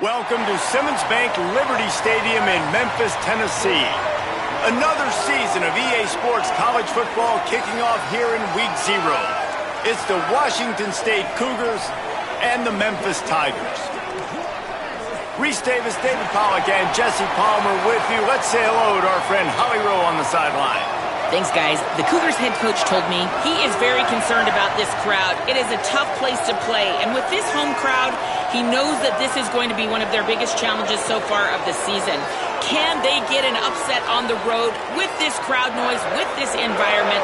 Welcome to Simmons Bank Liberty Stadium in Memphis, Tennessee. Another season of EA Sports college football kicking off here in Week 0. It's the Washington State Cougars and the Memphis Tigers. Reese Davis, David Pollack, and Jesse Palmer with you. Let's say hello to our friend Holly Rowe on the sideline. Thanks, guys. The Cougars head coach told me he is very concerned about this crowd. It is a tough place to play, and with this home crowd, he knows that this is going to be one of their biggest challenges so far of the season. Can they get an upset on the road with this crowd noise, with this environment?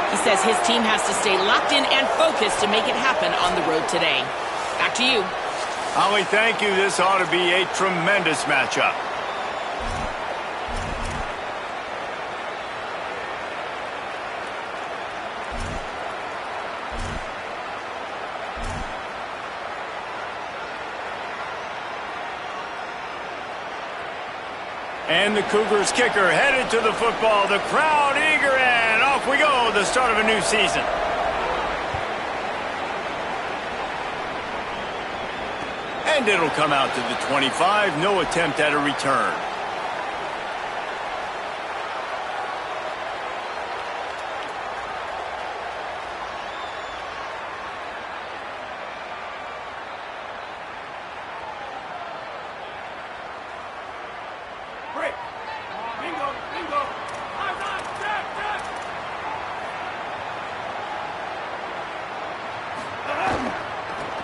He says his team has to stay locked in and focused to make it happen on the road today. Back to you. Holly, thank you. This ought to be a tremendous matchup. And the Cougars kicker headed to the football. The crowd eager, and off we go. The start of a new season. And it'll come out to the 25. No attempt at a return.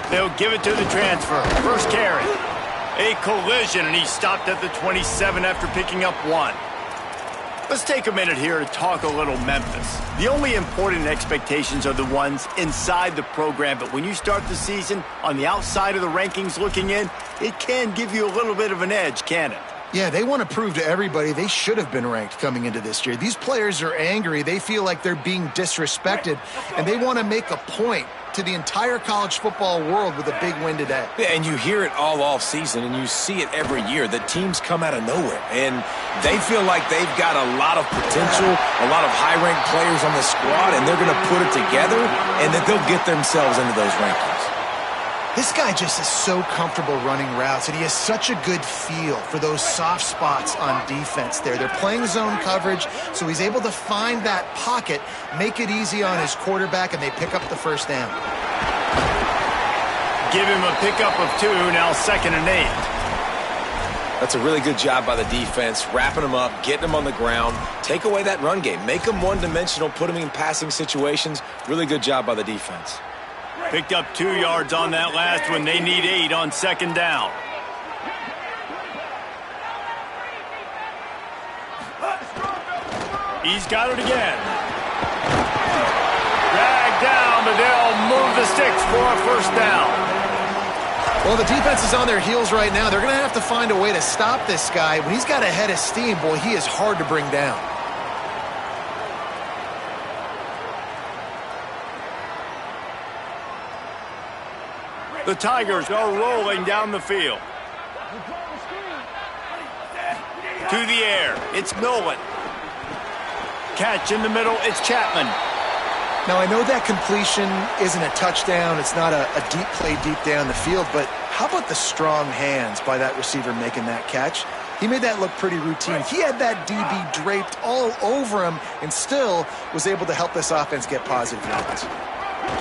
They'll give it to the transfer. First carry. A collision, and he stopped at the 27 after picking up 1. Let's take a minute here to talk a little Memphis. The only important expectations are the ones inside the program, but when you start the season on the outside of the rankings looking in, it can give you a little bit of an edge, can it? Yeah, they want to prove to everybody they should have been ranked coming into this year. These players are angry. They feel like they're being disrespected, and they want to make a point to the entire college football world with a big win today. Yeah, and you hear it all off season, and you see it every year. The teams come out of nowhere, and they feel like they've got a lot of potential, a lot of high-ranked players on the squad, and they're going to put it together, and that they'll get themselves into those rankings. This guy just is so comfortable running routes, and he has such a good feel for those soft spots on defense there. They're playing zone coverage, so he's able to find that pocket, make it easy on his quarterback, and they pick up the first down. Give him a pickup of 2, now 2nd and 8. That's a really good job by the defense, wrapping them up, getting them on the ground, take away that run game, make them one-dimensional, put them in passing situations. Really good job by the defense. Picked up 2 yards on that last one. They need 8 on 2nd down. He's got it again. Dragged down, but they'll move the sticks for a first down. Well, the defense is on their heels right now. They're going to have to find a way to stop this guy. When he's got a head of steam, boy, he is hard to bring down. The Tigers are rolling down the field. To the air, it's Nolan. Catch in the middle, it's Chapman. Now, I know that completion isn't a touchdown. It's not a deep play deep down the field, but how about the strong hands by that receiver making that catch? He made that look pretty routine. He had that DB draped all over him and still was able to help this offense get positive yards.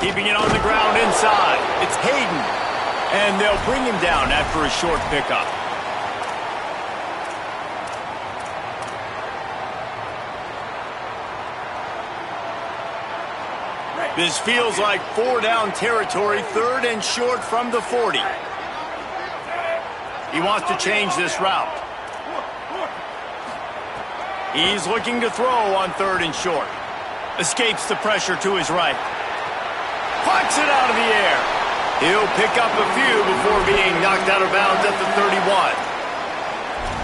Keeping it on the ground inside. It's Hayden. And they'll bring him down after a short pickup. This feels like 4-down territory, 3rd and short from the 40. He wants to change this route. He's looking to throw on 3rd and short. Escapes the pressure to his right. Plucks it out of the air. He'll pick up a few before being knocked out of bounds at the 31.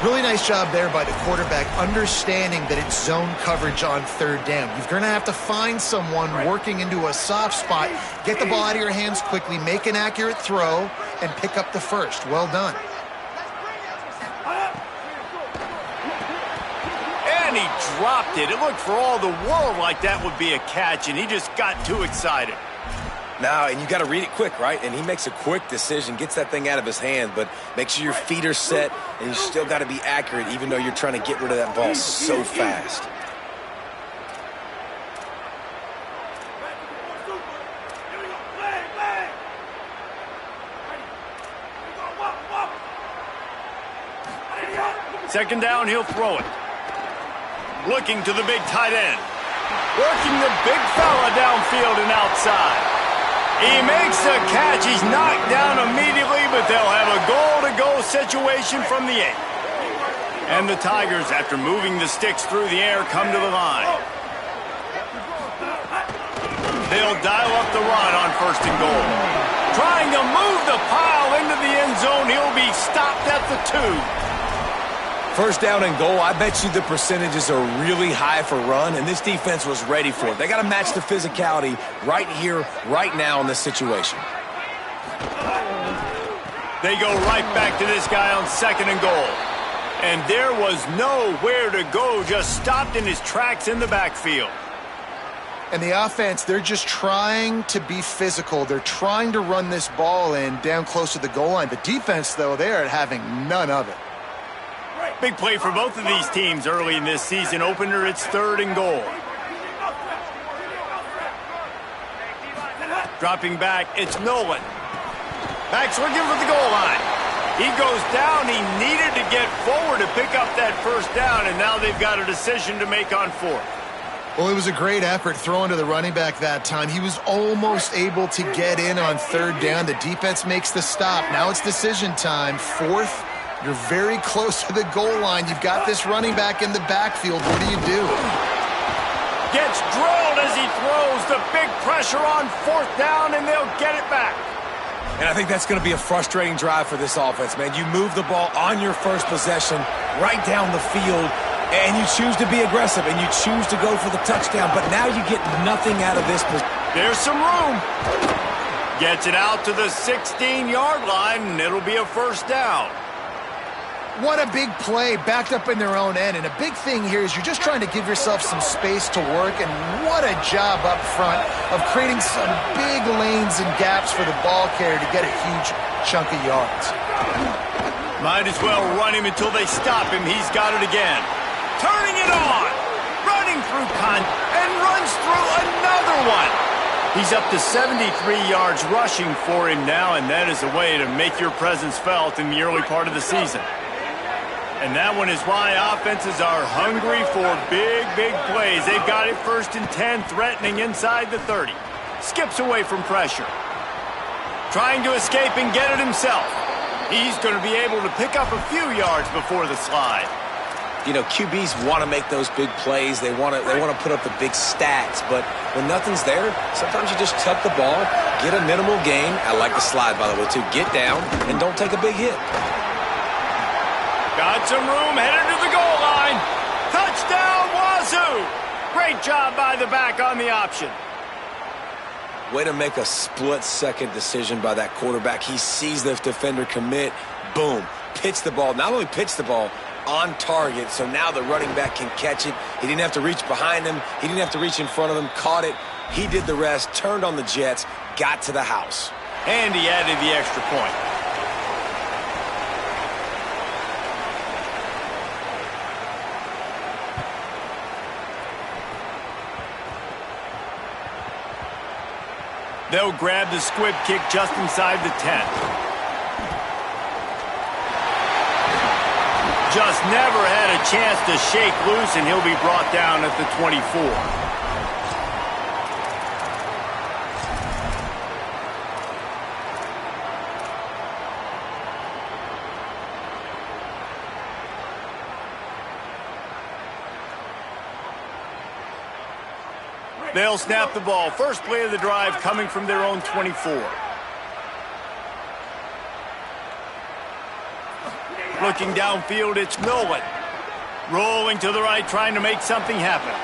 Really nice job there by the quarterback, understanding that it's zone coverage on 3rd down. You're going to have to find someone working into a soft spot, get the ball out of your hands quickly, make an accurate throw, and pick up the first. Well done. And he dropped it. It looked for all the world like that would be a catch, and he just got too excited. No, and you got to read it quick, right? And he makes a quick decision, gets that thing out of his hand, but make sure your feet are set, and you still got to be accurate even though you're trying to get rid of that ball so fast. Second down, he'll throw it. Looking to the big tight end. Working the big fella downfield and outside. He makes the catch. He's knocked down immediately, but they'll have a goal-to-go situation from the 8. And the Tigers, after moving the sticks through the air, come to the line. They'll dial up the run on 1st and goal. Trying to move the pile into the end zone. He'll be stopped at the 2. First down and goal, I bet you the percentages are really high for run, and this defense was ready for it. They got to match the physicality right here, right now in this situation. They go right back to this guy on 2nd and goal. And there was nowhere to go, just stopped in his tracks in the backfield. And the offense, they're just trying to be physical. They're trying to run this ball in down close to the goal line. The defense, though, they are having none of it. Big play for both of these teams early in this season opener. It's 3rd and goal. Dropping back, it's Nolan. Back's looking for the goal line. He goes down. He needed to get forward to pick up that 1st down, and now they've got a decision to make on 4th. Well, it was a great effort throwing to the running back that time. He was almost able to get in on 3rd down. The defense makes the stop. Now it's decision time. 4th. You're very close to the goal line. You've got this running back in the backfield. What do you do? Gets drilled as he throws. The big pressure on 4th down, and they'll get it back. And I think that's going to be a frustrating drive for this offense, man. You move the ball on your first possession right down the field, and you choose to be aggressive, and you choose to go for the touchdown. But now you get nothing out of this. There's some room. Gets it out to the 16-yard line, and it'll be a 1st down. What a big play, backed up in their own end. And a big thing here is you're just trying to give yourself some space to work. And what a job up front of creating some big lanes and gaps for the ball carrier to get a huge chunk of yards. Might as well run him until they stop him. He's got it again. Turning it on. Running through and runs through another one. He's up to 73 yards rushing for him now, and that is a way to make your presence felt in the early part of the season. And that one is why offenses are hungry for big, big plays. They've got it 1st and 10, threatening inside the 30. Skips away from pressure. Trying to escape and get it himself. He's going to be able to pick up a few yards before the slide. You know, QBs want to make those big plays. They want to put up the big stats. But when nothing's there, sometimes you just tuck the ball, get a minimal gain. I like the slide, by the way, too. Get down and don't take a big hit. Got some room, headed to the goal line. Touchdown, Wazoo! Great job by the back on the option. Way to make a split-second decision by that quarterback. He sees the defender commit. Boom. Pitch the ball. Not only pitch the ball, on target, so now the running back can catch it. He didn't have to reach behind him. He didn't have to reach in front of him. Caught it. He did the rest, turned on the Jets, got to the house. And he added the extra point. They'll grab the squib kick just inside the 10. Just never had a chance to shake loose, and he'll be brought down at the 24. They'll snap the ball. First play of the drive coming from their own 24. Looking downfield, it's Nolan. Rolling to the right, trying to make something happen.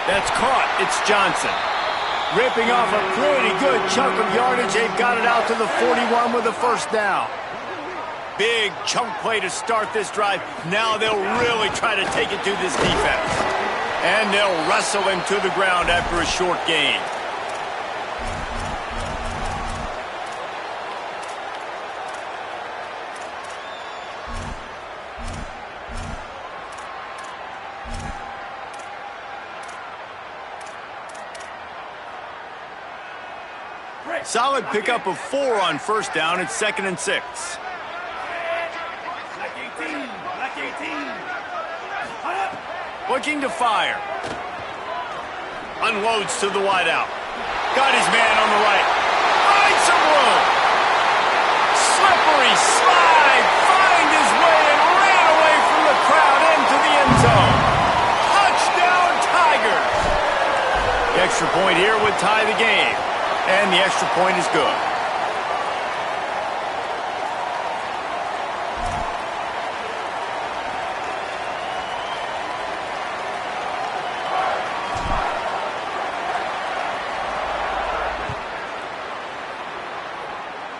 That's caught. It's Johnson. Ripping off a pretty good chunk of yardage. They've got it out to the 41 with a 1st down. Big chunk play to start this drive. Now they'll really try to take it to this defense. And they'll wrestle him to the ground after a short gain. Solid pickup of 4 on first down. It's 2nd and 6. Looking to fire. Unloads to the wideout. Got his man on the right. Finds some room. Slippery slide. Find his way and ran away from the crowd into the end zone. Touchdown, Tigers. The extra point here would tie the game. And the extra point is good.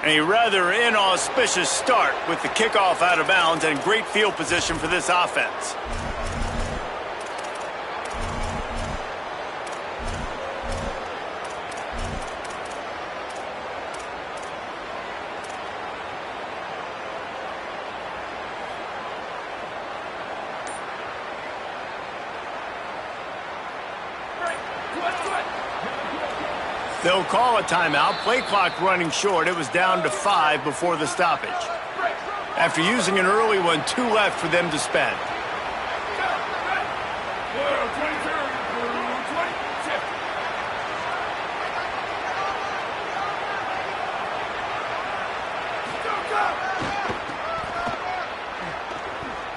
A rather inauspicious start with the kickoff out of bounds and great field position for this offense. They'll call a timeout. Play clock running short. It was down to 5 before the stoppage. After using an early one, 2 left for them to spend.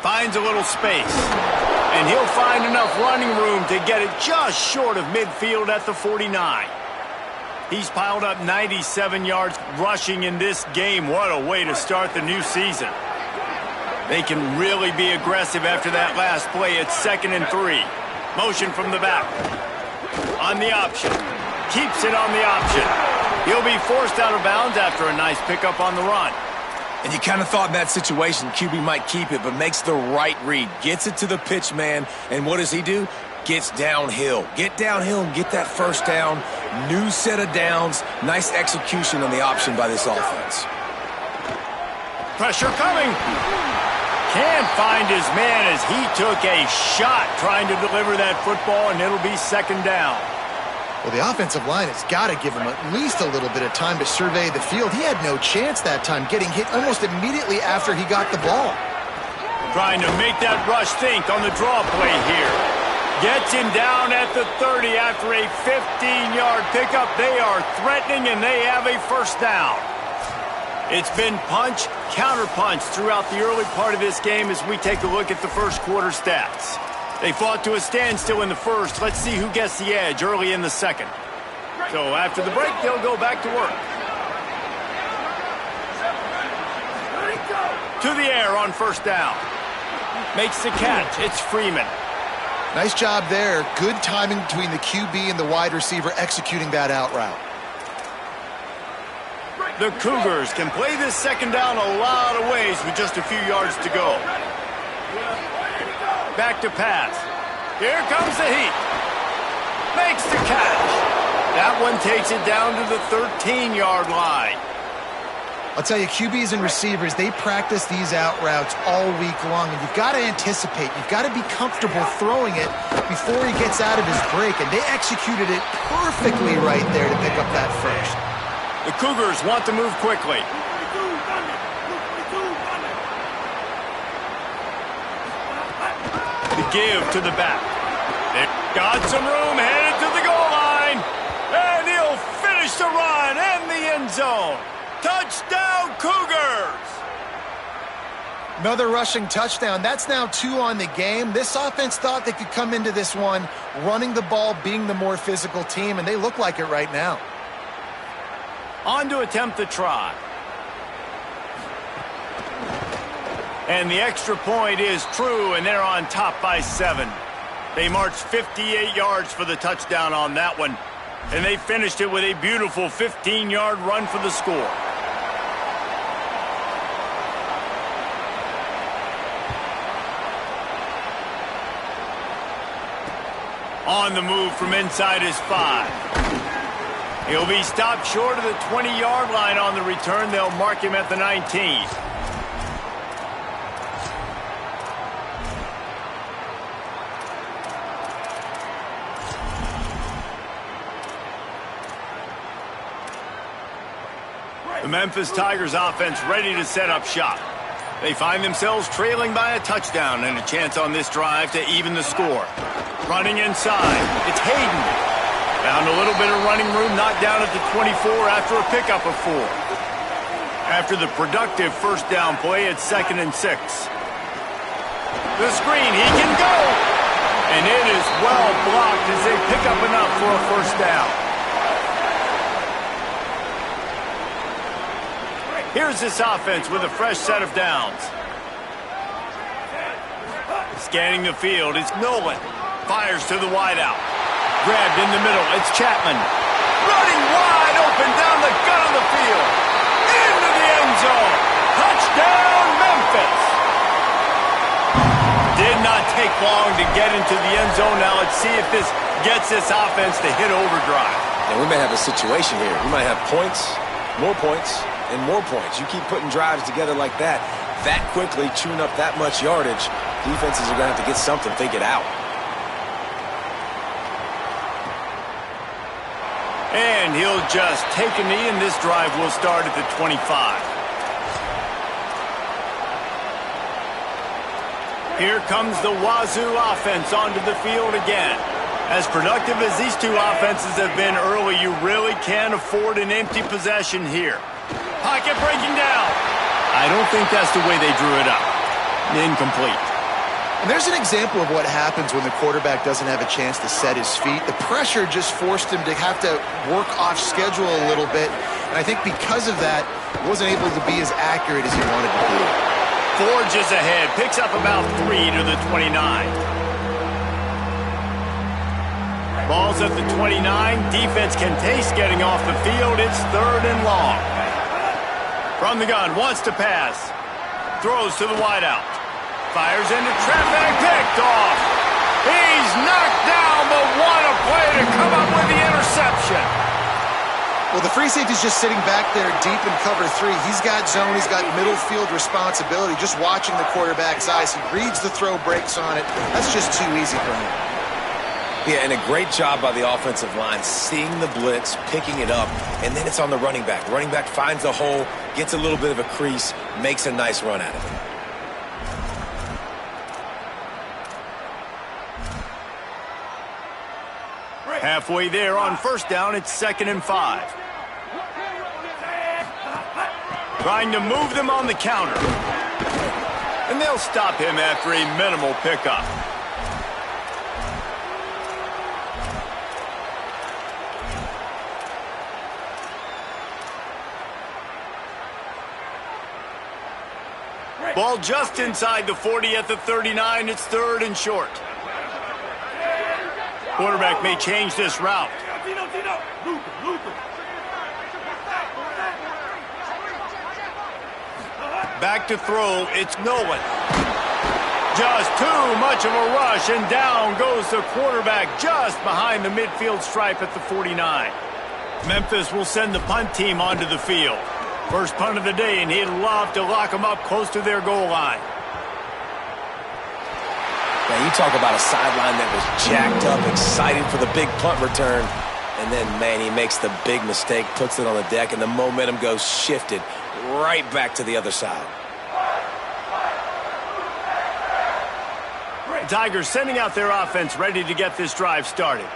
Finds a little space. And he'll find enough running room to get it just short of midfield at the 49. He's piled up 97 yards rushing in this game. What a way to start the new season. They can really be aggressive after that last play. It's 2nd and 3. Motion from the back. On the option. Keeps it on the option. He'll be forced out of bounds after a nice pickup on the run. And you kind of thought in that situation QB might keep it, but makes the right read. Gets it to the pitch man, and what does he do? Gets downhill. Get downhill and get that first down. New set of downs. Nice execution on the option by this offense. Pressure coming. Can't find his man as he took a shot trying to deliver that football, and it'll be 2nd down. Well, the offensive line has got to give him at least a little bit of time to survey the field. He had no chance that time, getting hit almost immediately after he got the ball. Trying to make that rush think on the draw play here. Gets him down at the 30 after a 15-yard pickup. They are threatening, and they have a first down. It's been punch, counter-punch throughout the early part of this game as we take a look at the first quarter stats. They fought to a standstill in the first. Let's see who gets the edge early in the second. So after the break, they'll go back to work. To the air on first down. Makes the catch. It's Freeman. Nice job there. Good timing between the QB and the wide receiver executing that out route. The Cougars can play this 2nd down a lot of ways with just a few yards to go. Back to pass. Here comes the heat. Makes the catch. That one takes it down to the 13-yard line. I'll tell you, QBs and receivers, they practice these out routes all week long, and you've got to anticipate. You've got to be comfortable throwing it before he gets out of his break, and they executed it perfectly right there to pick up that first. The Cougars want to move quickly. The give to the back. They've got some room, headed to the goal line, and he'll finish the run in the end zone. Touchdown, Cougars! Another rushing touchdown. That's now 2 on the game. This offense thought they could come into this one running the ball, being the more physical team, and they look like it right now. On to attempt the try. And the extra point is true, and they're on top by 7. They marched 58 yards for the touchdown on that one, and they finished it with a beautiful 15-yard run for the score. On the move from inside his 5. He'll be stopped short of the 20-yard line on the return. They'll mark him at the 19. The Memphis Tigers offense ready to set up shop. They find themselves trailing by a touchdown and a chance on this drive to even the score. Running inside, it's Hayden. Found a little bit of running room, knocked down at the 24 after a pickup of 4. After the productive first down play, it's 2nd and 6. The screen, he can go! And it is well blocked as they pick up enough for a first down. Here's this offense with a fresh set of downs. Scanning the field, it's Nolan. Fires to the wideout. Grabbed in the middle, it's Chapman. Running wide open down the gut of the field. Into the end zone. Touchdown, Memphis. Did not take long to get into the end zone. Now let's see if this gets this offense to hit overdrive. And we may have a situation here. We might have points, and more points. You keep putting drives together like that quickly, chewing up that much yardage, defenses are going to have to get something figured out. And he'll just take a knee, and this drive will start at the 25. Here comes the Wazoo offense onto the field again. As productive as these two offenses have been early, you really can't afford an empty possession here. Pocket breaking down. I don't think that's the way they drew it up. Incomplete. And there's an example of what happens when the quarterback doesn't have a chance to set his feet. The pressure just forced him to have to work off schedule a little bit. And I think because of that, he wasn't able to be as accurate as he wanted to be. Forges ahead, picks up about 3 to the 29. Ball's at the 29. Defense can taste getting off the field. It's 3rd and long. From the gun, wants to pass. Throws to the wideout. Fires into traffic, picked off. He's knocked down, but what a play to come up with the interception. Well, the free safety's just sitting back there deep in cover 3. He's got zone, he's got middle field responsibility. Just watching the quarterback's eyes, he reads the throw, breaks on it. That's just too easy for him. Yeah, and a great job by the offensive line, seeing the blitz, picking it up, and then it's on the running back. Running back finds a hole, gets a little bit of a crease, makes a nice run out of it. Halfway there on first down, it's 2nd and 5. Trying to move them on the counter. And they'll stop him after a minimal pickup. Ball just inside the 40 at the 39. It's 3rd and short. Quarterback may change this route. Back to throw, it's Nolan. Just too much of a rush, and down goes the quarterback just behind the midfield stripe at the 49. Memphis will send the punt team onto the field. First punt of the day, and he'd love to lock them up close to their goal line. Now, you talk about a sideline that was jacked up, excited for the big punt return. And then, man, he makes the big mistake, puts it on the deck, and the momentum goes shifted right back to the other side. The Tigers sending out their offense ready to get this drive started.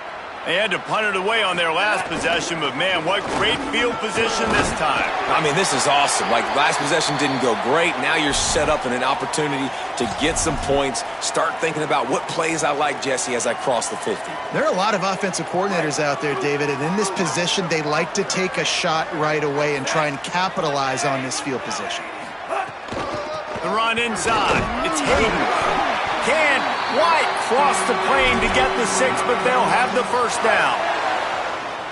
They had to punt it away on their last possession, but, man, what great field position this time. I mean, this is awesome. Like, last possession didn't go great. Now you're set up in an opportunity to get some points. Start thinking about what plays I like, Jesse, as I cross the 50. There are a lot of offensive coordinators out there, David, and in this position, they like to take a shot right away and try and capitalize on this field position. The run inside. It's Hayden. Can't quite cross the plane to get the 6, but they'll have the first down.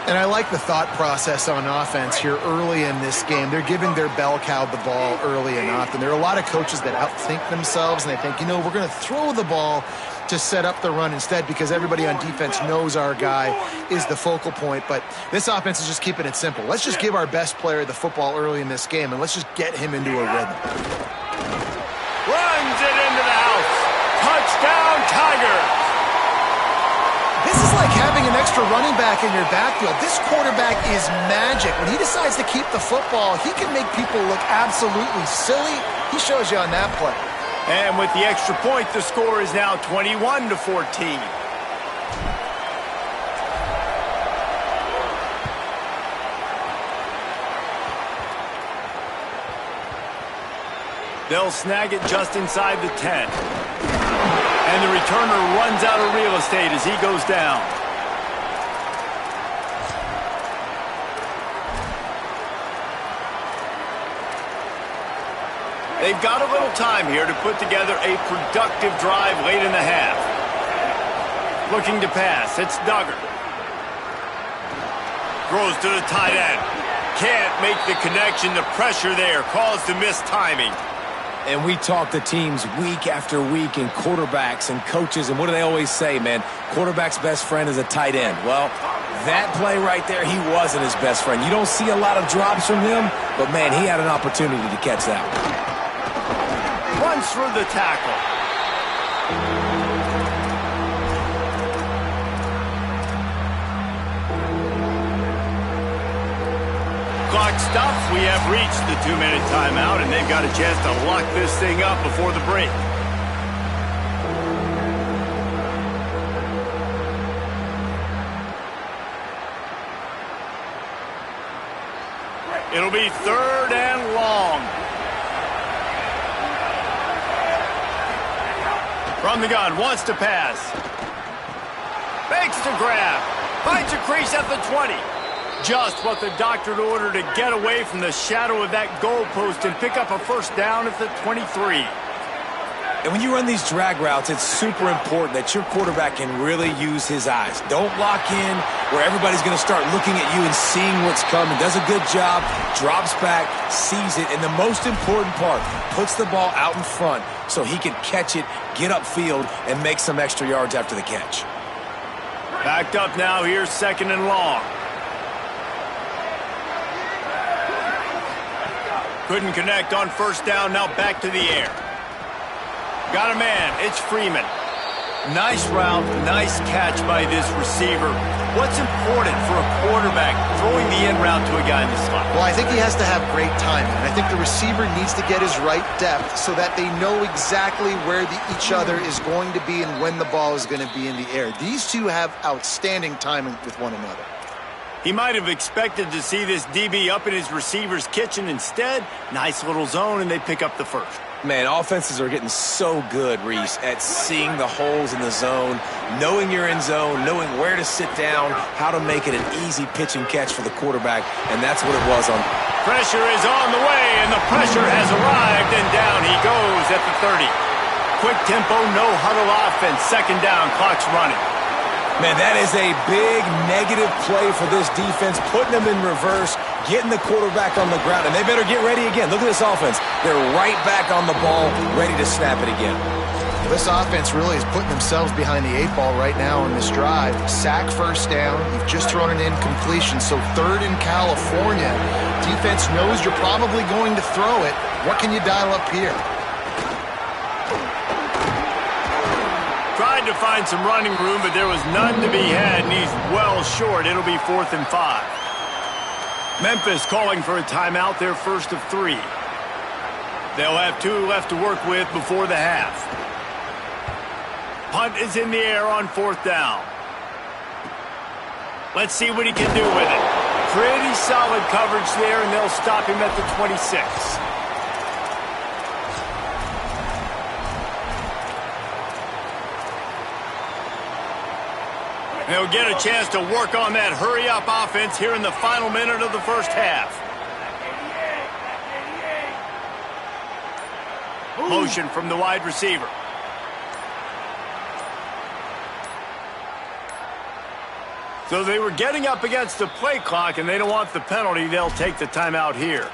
And I like the thought process on offense here early in this game. They're giving their bell cow the ball early and often. There are a lot of coaches that outthink themselves, and they think, we're going to throw the ball to set up the run instead because everybody on defense knows our guy is the focal point. But this offense is just keeping it simple. Let's just give our best player the football early in this game, and let's just get him into a rhythm. Runs it into the house. Touchdown, Tigers. This is like having an extra running back in your backfield. This quarterback is magic. When he decides to keep the football, he can make people look absolutely silly. He shows you on that play. And with the extra point, the score is now 21-14. They'll snag it just inside the 10. And the returner runs out of real estate as he goes down. They've got a little time here to put together a productive drive late in the half. Looking to pass, it's Duggar. Throws to the tight end. Can't make the connection. The pressure there caused the missed timing. And we talk to teams week after week and quarterbacks and coaches, and what do they always say, man? Quarterback's best friend is a tight end. Well, that play right there, he wasn't his best friend. You don't see a lot of drops from him, but, man, he had an opportunity to catch that one. Runs through the tackle. Clock stops. We have reached the 2-minute timeout, and they've got a chance to lock this thing up before the break. It'll be 3rd and long. From the gun, wants to pass. Fakes to grab. Finds a crease at the 20. Just what the doctor ordered to get away from the shadow of that goalpost and pick up a first down at the 23. And when you run these drag routes, it's super important that your quarterback can really use his eyes. Don't lock in where everybody's going to start looking at you and seeing what's coming. Does a good job, drops back, sees it, and the most important part, puts the ball out in front so he can catch it, get upfield, and make some extra yards after the catch. Backed up now here, 2nd and long. Couldn't connect on first down, now back to the air. Got a man, it's Freeman. Nice route, nice catch by this receiver. What's important for a quarterback throwing the in route to a guy in the slot? Well, I think he has to have great timing. And I think the receiver needs to get his right depth so that they know exactly where each other is going to be and when the ball is going to be in the air. These two have outstanding timing with one another. He might have expected to see this DB up in his receiver's kitchen. Instead, nice little zone, and they pick up the first. Man, offenses are getting so good, Reese, at seeing the holes in the zone, knowing you're in zone, knowing where to sit down, how to make it an easy pitch and catch for the quarterback, and that's what it was on. Pressure is on the way, and the pressure has arrived, and down he goes at the 30. Quick tempo, no huddle offense, 2nd down, clock's running. Man, that is a big negative play for this defense, putting them in reverse, getting the quarterback on the ground, and they better get ready again. Look at this offense. They're right back on the ball, ready to snap it again. This offense really is putting themselves behind the 8 ball right now in this drive. Sack first down. You've just thrown an incompletion, so 3rd in California. Defense knows you're probably going to throw it. What can you dial up here? Tried to find some running room, but there was none to be had, and he's well short. It'll be 4th and 5. Memphis calling for a timeout, their first of 3. They'll have 2 left to work with before the half. Punt is in the air on 4th down. Let's see what he can do with it. Pretty solid coverage there, and they'll stop him at the 26. They'll get a chance to work on that hurry-up offense here in the final minute of the first half. Motion from the wide receiver. So they were getting up against the play clock, and they don't want the penalty. They'll take the timeout here.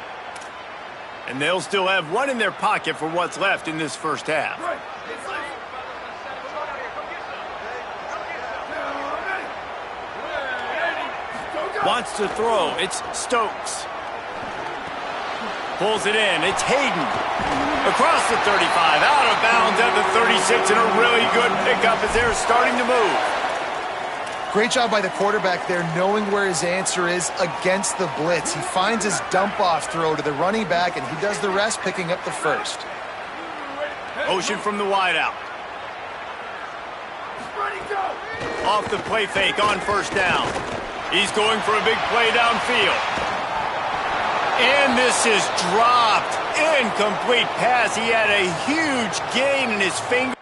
And they'll still have one in their pocket for what's left in this first half. Wants to throw. It's Stokes. Pulls it in. It's Hayden. Across the 35. Out of bounds at the 36. And a really good pickup as they're starting to move. Great job by the quarterback there, knowing where his answer is against the blitz. He finds his dump-off throw to the running back, and he does the rest, picking up the first. Motion from the wideout. Off the play fake on first down. He's going for a big play downfield. And this is dropped. Incomplete pass. He had a huge gain in his finger.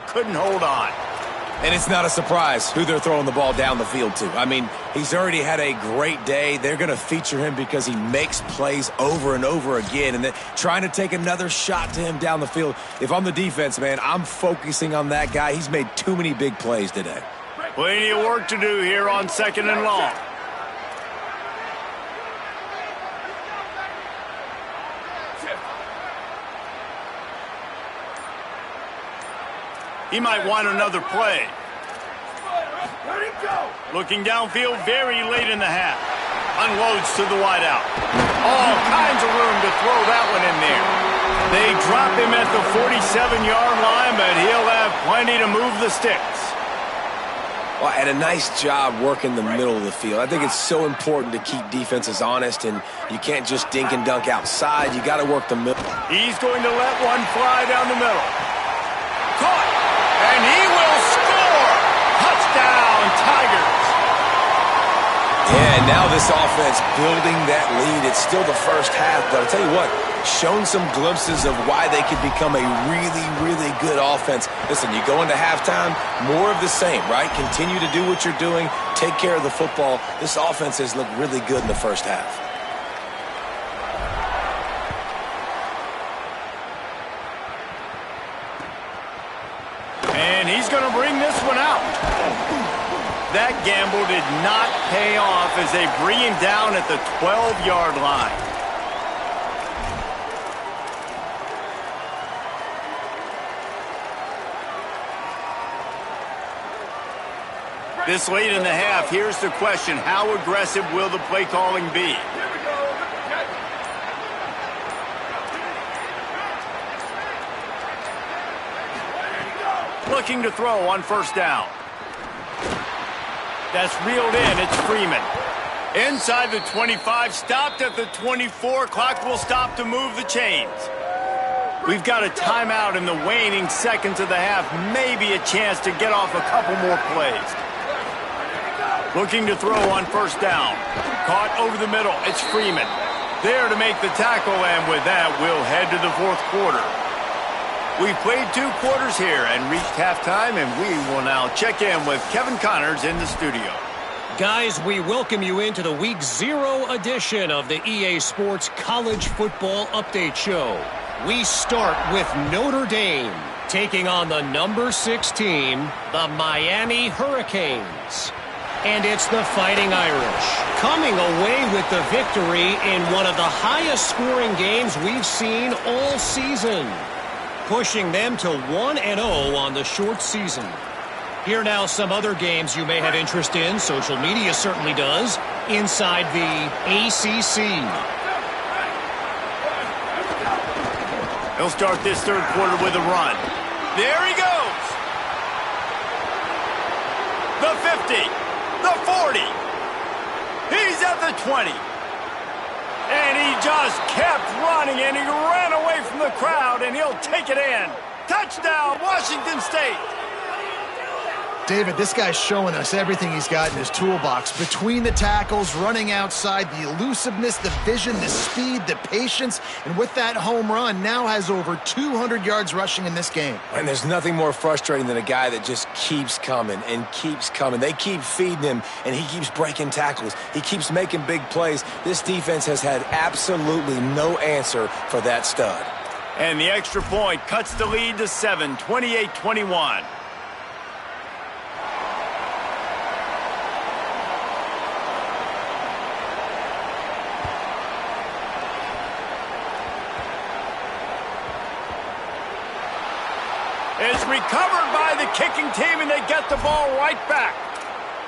Couldn't hold on. And it's not a surprise who they're throwing the ball down the field to. I mean, he's already had a great day. They're going to feature him because he makes plays over and over again. And then trying to take another shot to him down the field. If I'm the defense, man, I'm focusing on that guy. He's made too many big plays today. Plenty of work to do here on 2nd and long. He might want another play. Looking downfield very late in the half. Unloads to the wideout. All kinds of room to throw that one in there. They drop him at the 47-yard line, but he'll have plenty to move the sticks. Well, and a nice job working the middle of the field. I think it's so important to keep defenses honest, and you can't just dink and dunk outside. You got to work the middle. He's going to let one fly down the middle. Caught. And he will score! Touchdown, Tigers! Yeah, and now this offense building that lead. It's still the first half, but I'll tell you what, shown some glimpses of why they could become a really, really good offense. Listen, you go into halftime, more of the same, right? Continue to do what you're doing, take care of the football. This offense has looked really good in the first half. And he's going to bring this one out. That gamble did not pay off as they bring him down at the 12-yard line. This late in the half, here's the question. How aggressive will the play calling be? Looking to throw on first down. That's reeled in. It's Freeman. Inside the 25, stopped at the 24. Clock will stop to move the chains. We've got a timeout in the waning seconds of the half. Maybe a chance to get off a couple more plays. Looking to throw on first down. Caught over the middle. It's Freeman. There to make the tackle, and with that, we'll head to the fourth quarter. We've played 2 quarters here and reached halftime, and we will now check in with Kevin Connors in the studio. Guys, we welcome you into the Week 0 edition of the EA Sports College Football Update Show. We start with Notre Dame, taking on the number 6 team, the Miami Hurricanes. And it's the Fighting Irish, coming away with the victory in one of the highest-scoring games we've seen all season, pushing them to 1-0 on the short season. Here now some other games you may have interest in. Social media certainly does. Inside the ACC. He'll start this third quarter with a run. There he goes. The 50. The 40. He's at the 20. And he just kept running, and he ran away from the crowd, and he'll take it in. Touchdown, Washington State. David, this guy's showing us everything he's got in his toolbox. Between the tackles, running outside, the elusiveness, the vision, the speed, the patience, and with that home run, now has over 200 yards rushing in this game. And there's nothing more frustrating than a guy that just keeps coming and keeps coming. They keep feeding him, and he keeps breaking tackles. He keeps making big plays. This defense has had absolutely no answer for that stud. And the extra point cuts the lead to 7, 28-21. It's recovered by the kicking team, and they get the ball right back.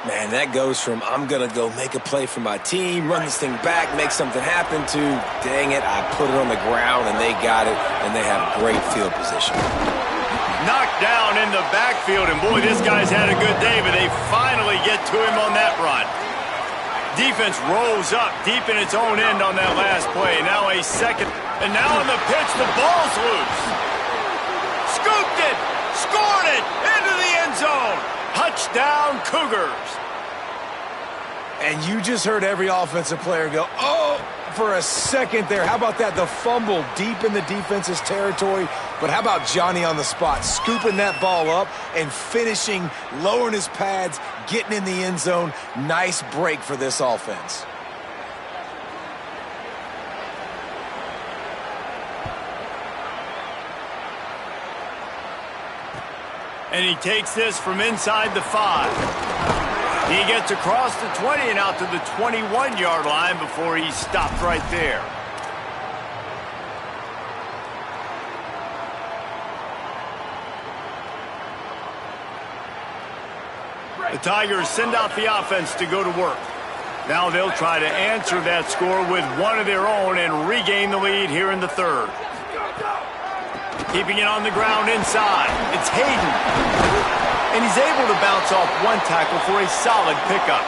Man, that goes from I'm going to go make a play for my team, run this thing back, make something happen, to dang it, I put it on the ground, and they got it, and they have great field position. Knocked down in the backfield, and boy, this guy's had a good day, but they finally get to him on that run. Defense rolls up deep in its own end on that last play. Now a second, and now on the pitch, the ball's loose. Scooped it, scored it, into the end zone. Touchdown, Cougars. And you just heard every offensive player go, oh, for a second there. How about that? The fumble deep in the defense's territory. But how about Johnny on the spot, scooping that ball up and finishing, lowering his pads, getting in the end zone. Nice break for this offense. And he takes this from inside the 5. He gets across the 20 and out to the 21-yard line before he stopped right there. The Tigers send out the offense to go to work. Now they'll try to answer that score with one of their own and regain the lead here in the third. Keeping it on the ground inside. It's Hayden. And he's able to bounce off one tackle for a solid pickup.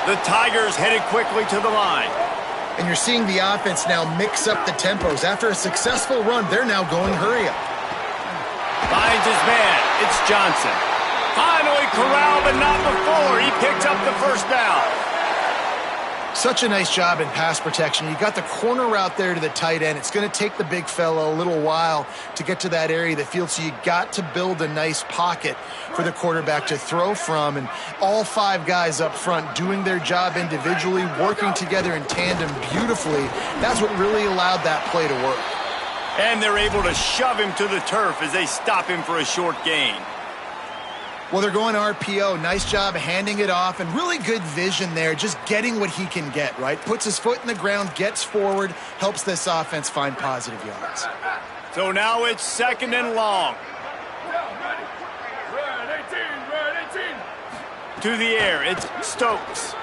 The Tigers headed quickly to the line. And you're seeing the offense now mix up the tempos. After a successful run, they're now going hurry up. Finds his man. It's Johnson. Finally corralled, but not before. He picks up the first down. Such a nice job in pass protection. You got the corner route there to the tight end. It's going to take the big fella a little while to get to that area of the field, so you got to build a nice pocket for the quarterback to throw from. And all 5 guys up front doing their job individually, working together in tandem beautifully. That's what really allowed that play to work. And they're able to shove him to the turf as they stop him for a short gain. Well, they're going RPO. Nice job handing it off, and really good vision there, just getting what he can get, right? Puts his foot in the ground, gets forward, helps this offense find positive yards. So now it's second and long. To the air, it's Stokes.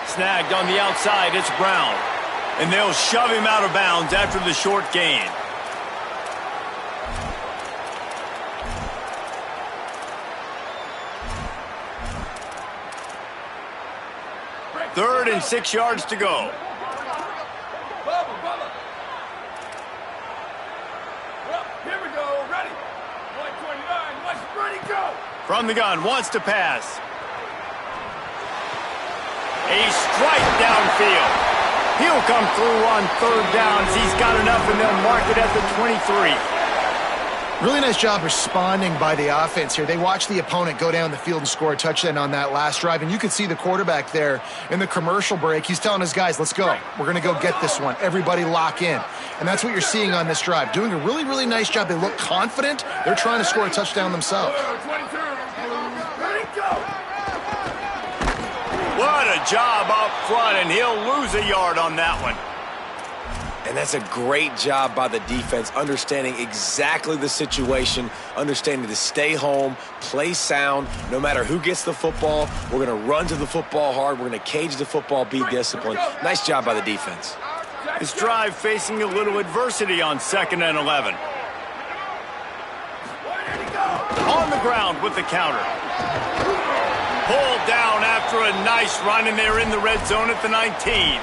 Snagged on the outside, it's Brown. And they'll shove him out of bounds after the short gain. Third and 6 yards to go. Here we go. Ready. 129. Let's ready go. From the gun, wants to pass. A strike downfield. He'll come through on third downs. He's got enough, and they'll mark it at the 23. Really nice job responding by the offense here. They watched the opponent go down the field and score a touchdown on that last drive, and you could see the quarterback there in the commercial break. He's telling his guys, let's go. We're going to go get this one. Everybody lock in. And that's what you're seeing on this drive. Doing a really, really nice job. They look confident. They're trying to score a touchdown themselves. What a job up front, and he'll lose a yard on that one. And that's a great job by the defense, understanding exactly the situation, understanding to stay home, play sound. No matter who gets the football, we're going to run to the football hard. We're going to cage the football, be disciplined. Nice job by the defense. This drive facing a little adversity on 2nd and 11. On the ground with the counter. Pulled down after a nice run, and they're in the red zone at the 19.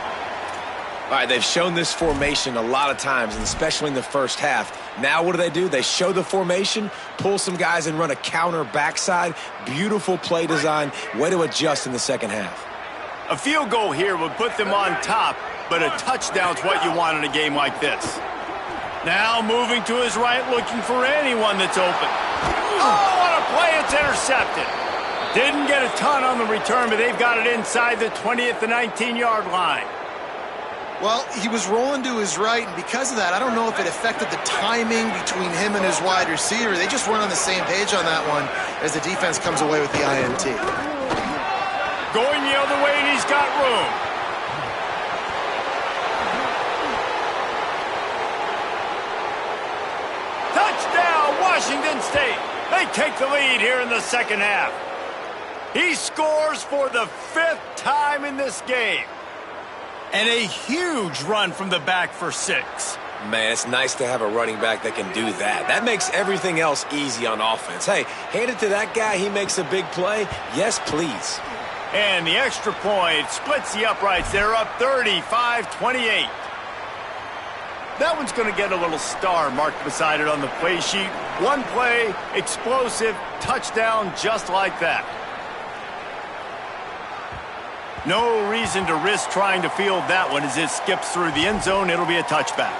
All right, they've shown this formation a lot of times, and especially in the first half. Now what do? They show the formation, pull some guys, and run a counter backside. Beautiful play design. Way to adjust in the second half. A field goal here would put them on top, but a touchdown's what you want in a game like this. Now moving to his right, looking for anyone that's open. Oh, what a play. It's intercepted. Didn't get a ton on the return, but they've got it inside the 20 at the 19-yard line. Well, he was rolling to his right, and because of that, I don't know if it affected the timing between him and his wide receiver. They just weren't on the same page on that one as the defense comes away with the INT. Going the other way, and he's got room. Washington State, they take the lead here in the second half. He scores for the 5th time in this game. And a huge run from the back for 6. Man, it's nice to have a running back that can do that. That makes everything else easy on offense. Hey, hand it to that guy. He makes a big play. Yes, please. And the extra point splits the uprights. They're up 35-28. That one's going to get a little star marked beside it on the play sheet. One play, explosive, touchdown just like that. No reason to risk trying to field that one as it skips through the end zone. It'll be a touchback.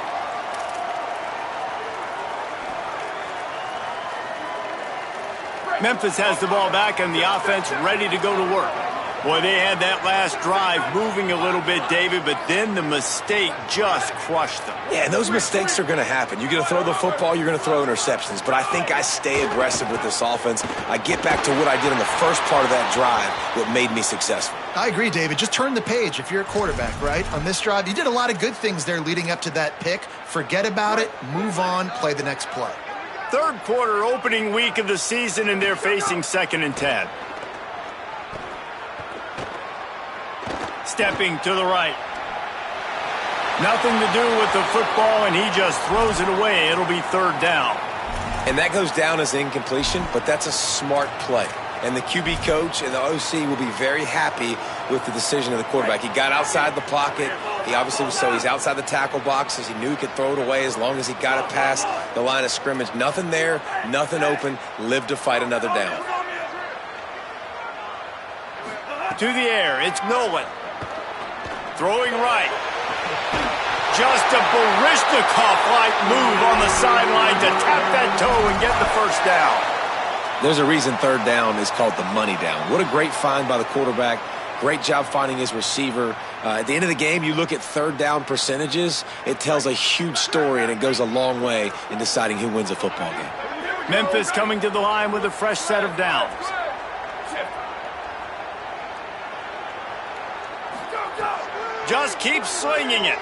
Memphis has the ball back and the offense ready to go to work. Boy, they had that last drive moving a little bit, David, but then the mistake just crushed them. Yeah, and those mistakes are going to happen. You're going to throw the football, you're going to throw interceptions. But I think I stay aggressive with this offense. I get back to what I did in the first part of that drive, what made me successful. I agree, David. Just turn the page if you're a quarterback, right? On this drive, you did a lot of good things there leading up to that pick. Forget about it, move on, play the next play. Third quarter opening week of the season, and they're facing 2nd and 10. Stepping to the right. Nothing to do with the football, and he just throws it away. It'll be 3rd down. And that goes down as incompletion, but that's a smart play. And the QB coach and the OC will be very happy with the decision of the quarterback. He got outside the pocket. He obviously was he's outside the tackle boxes. He knew he could throw it away as long as he got it past the line of scrimmage. Nothing there, nothing open. Live to fight another down. To the air, it's Nolan. Throwing right. Just a Barishnikov-like move on the sideline to tap that toe and get the 1st down. There's a reason 3rd down is called the money down. What a great find by the quarterback. Great job finding his receiver. At the end of the game, you look at 3rd down percentages. It tells a huge story, and it goes a long way in deciding who wins a football game. Memphis coming to the line with a fresh set of downs. Just keep slinging it.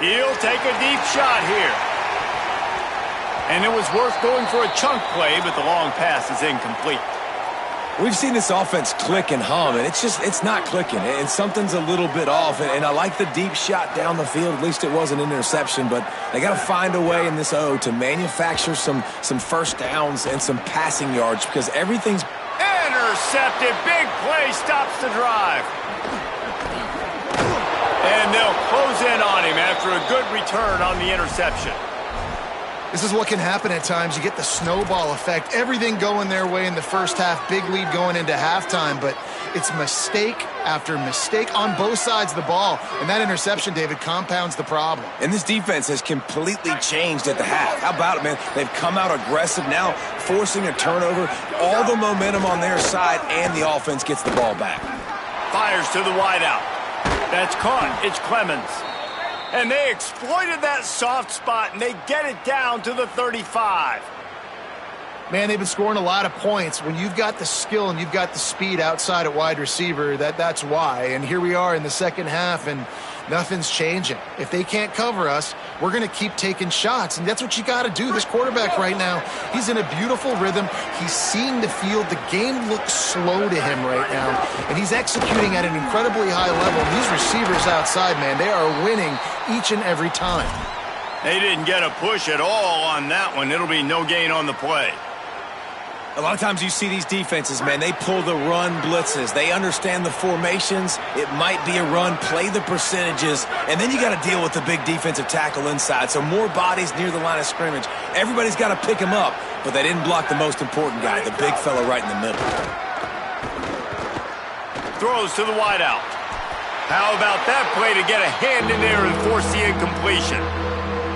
He'll take a deep shot here. And it was worth going for a chunk play, but the long pass is incomplete. We've seen this offense click and hum, and it's not clicking, and something's a little bit off. And I like the deep shot down the field. At least it wasn't an interception, but they got to find a way in this O to manufacture some 1st downs and some passing yards because everything's intercepted. Big play stops the drive. And they'll close in on him after a good return on the interception. This is what can happen at times. You get the snowball effect. Everything going their way in the first half. Big lead going into halftime. But it's mistake after mistake on both sides of the ball. And that interception, David, compounds the problem. And this defense has completely changed at the half. How about it, man? They've come out aggressive now, forcing a turnover. All the momentum on their side, and the offense gets the ball back. Fires to the wideout. That's caught. It's Clemens. And they exploited that soft spot, and they get it down to the 35. Man, they've been scoring a lot of points. When you've got the skill and you've got the speed outside at wide receiver, that's why. And here we are in the second half, and nothing's changing. If they can't cover us, we're going to keep taking shots, and that's what you got to do. This quarterback right now, he's in a beautiful rhythm. He's seeing the field. The game looks slow to him right now, and he's executing at an incredibly high level. And these receivers outside, man, they are winning each and every time. They didn't get a push at all on that one. It'll be no gain on the play. A lot of times you see these defenses, man, they pull the run blitzes. They understand the formations. It might be a run, play the percentages, and then you got to deal with the big defensive tackle inside. So more bodies near the line of scrimmage. Everybody's got to pick him up, but they didn't block the most important guy, the big fella right in the middle. Throws to the wideout. How about that play to get a hand in there and force the incompletion?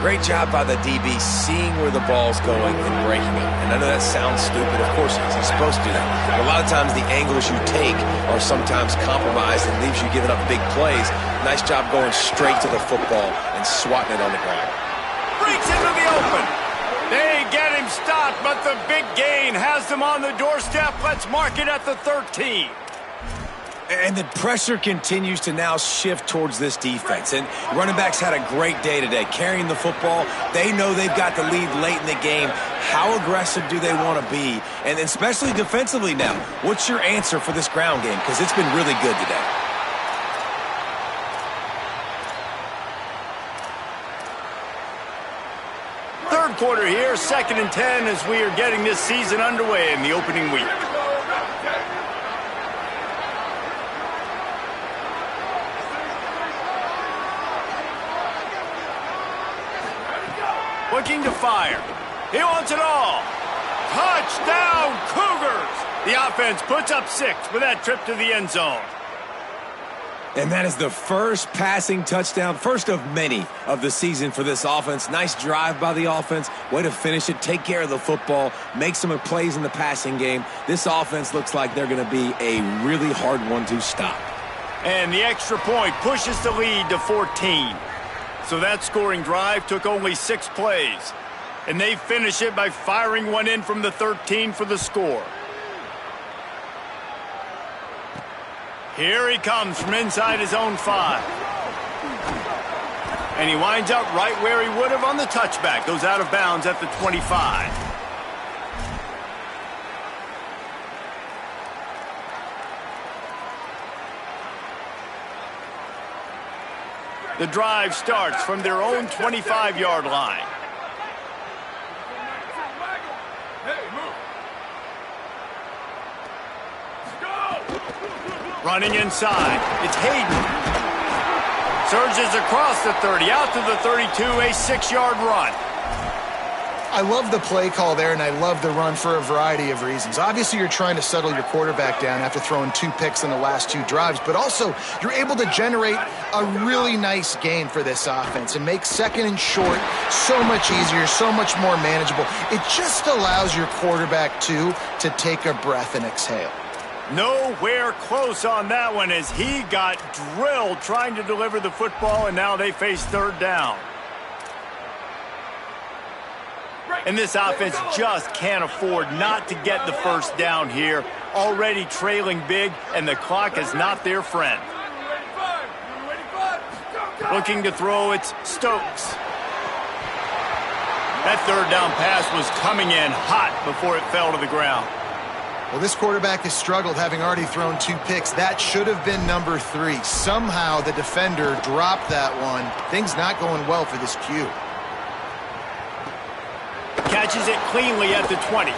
Great job by the DB seeing where the ball's going and breaking it. And I know that sounds stupid. Of course he's supposed to do that. But a lot of times the angles you take are sometimes compromised and leaves you giving up big plays. Nice job going straight to the football and swatting it on the ground. Breaks into the open. They get him stopped, but the big gain has them on the doorstep. Let's mark it at the 13. And the pressure continues to now shift towards this defense. And running backs had a great day today, carrying the football. They know they've got the lead late in the game. How aggressive do they want to be? And especially defensively now, what's your answer for this ground game? Because it's been really good today. Third quarter here, 2nd and 10 as we are getting this season underway in the opening week. Looking to fire. He wants it all. Touchdown, Cougars! The offense puts up 6 with that trip to the end zone. And that is the first passing touchdown, first of many of the season for this offense. Nice drive by the offense. Way to finish it, take care of the football, make some plays in the passing game. This offense looks like they're going to be a really hard one to stop. And the extra point pushes the lead to 14. So that scoring drive took only 6 plays. And they finish it by firing one in from the 13 for the score. Here he comes from inside his own 5. And he winds up right where he would have on the touchback. Goes out of bounds at the 25. The drive starts from their own 25-yard line. Running inside, it's Hayden. Surges across the 30, out to the 32, a 6-yard run. I love the play call there, and I love the run for a variety of reasons. Obviously, you're trying to settle your quarterback down after throwing 2 picks in the last 2 drives, but also you're able to generate a really nice game for this offense and make 2nd and short so much easier, so much more manageable. It just allows your quarterback, too, to take a breath and exhale. Nowhere close on that one as he got drilled trying to deliver the football, and now they face 3rd down. And this offense just can't afford not to get the first down here. Already trailing big, and the clock is not their friend. Looking to throw, it's Stokes. That 3rd down pass was coming in hot before it fell to the ground. Well, this quarterback has struggled, having already thrown 2 picks. That should have been number 3. Somehow the defender dropped that one. Things not going well for this Q. Catches it cleanly at the 20.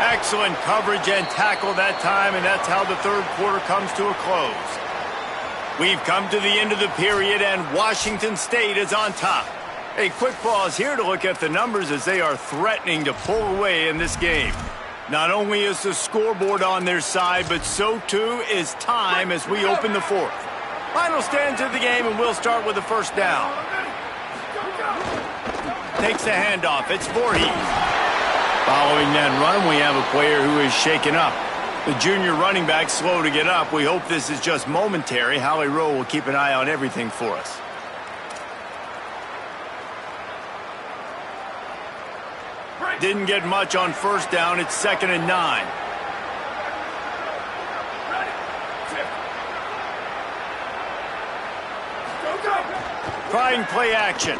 Excellent coverage and tackle that time, and that's how the 3rd quarter comes to a close. We've come to the end of the period, and Washington State is on top. A quick pause here to look at the numbers as they are threatening to pull away in this game. Not only is the scoreboard on their side, but so too is time as we open the 4th. Final stands of the game, and we'll start with the 1st down. Takes the handoff. It's Voorhees. Following that run, we have a player who is shaken up. The junior running back slow to get up. We hope this is just momentary. Howie Rowe will keep an eye on everything for us. Didn't get much on 1st down. It's 2nd and 9. Trying play action.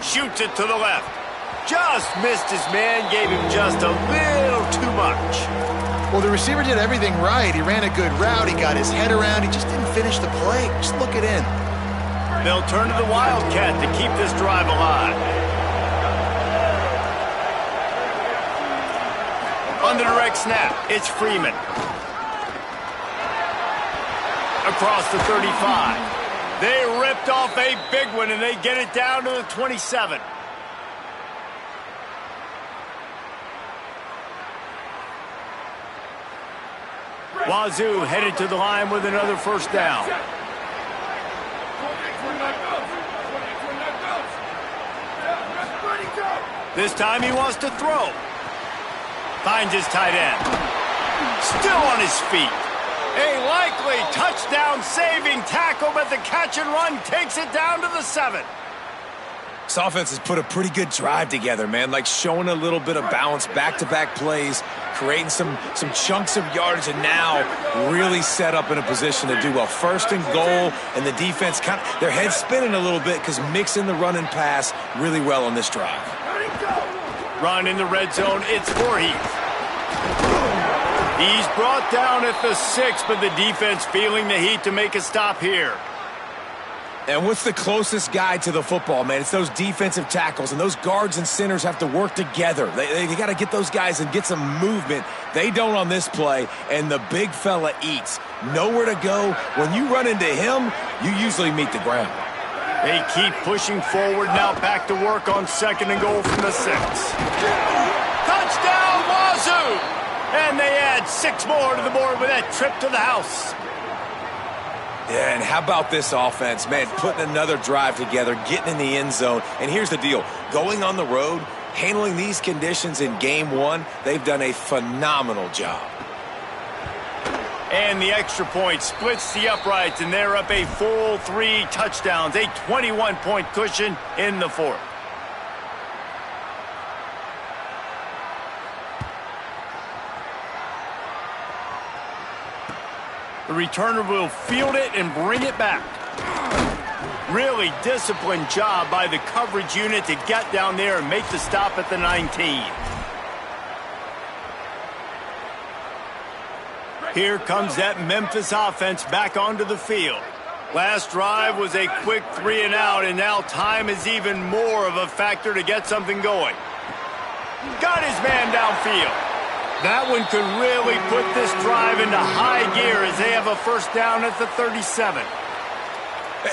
Shoots it to the left. Just missed his man. Gave him just a little too much. Well, the receiver did everything right. He ran a good route. He got his head around. He just didn't finish the play. Just look it in. They'll turn to the Wildcat to keep this drive alive. On the direct snap, it's Freeman. Across the 35. They ripped off a big one, and they get it down to the 27. Wazoo headed to the line with another 1st down. This time he wants to throw. Finds his tight end. Still on his feet. A likely touchdown-saving tackle, but the catch and run takes it down to the 7. This offense has put a pretty good drive together, man. Like showing a little bit of balance, back-to-back plays. creating some chunks of yardage, and now really set up in a position to do well. First and goal, and the defense their head's spinning a little bit because mixing the run and pass really well on this drive. Run in the red zone. It's Voorhees. He's brought down at the 6, but the defense feeling the heat to make a stop here. And what's the closest guy to the football, man? It's those defensive tackles, and those guards and centers have to work together. They got to get those guys and get some movement. They don't on this play, and the big fella eats. Nowhere to go. When you run into him, you usually meet the ground. They keep pushing forward, now back to work on second and goal from the 6. Touchdown, Wazoo! And they add 6 more to the board with that trip to the house. Yeah, and how about this offense, man, putting another drive together, getting in the end zone. And here's the deal. Going on the road, handling these conditions in game 1, they've done a phenomenal job. And the extra point splits the uprights, and they're up a full 3 touchdowns, a 21-point cushion in the 4th. The returner will field it and bring it back. Really disciplined job by the coverage unit to get down there and make the stop at the 19. Here comes that Memphis offense back onto the field. Last drive was a quick 3 and out, and now time is even more of a factor to get something going. Got his man downfield. That one could really put this drive into high gear as they have a first down at the 37.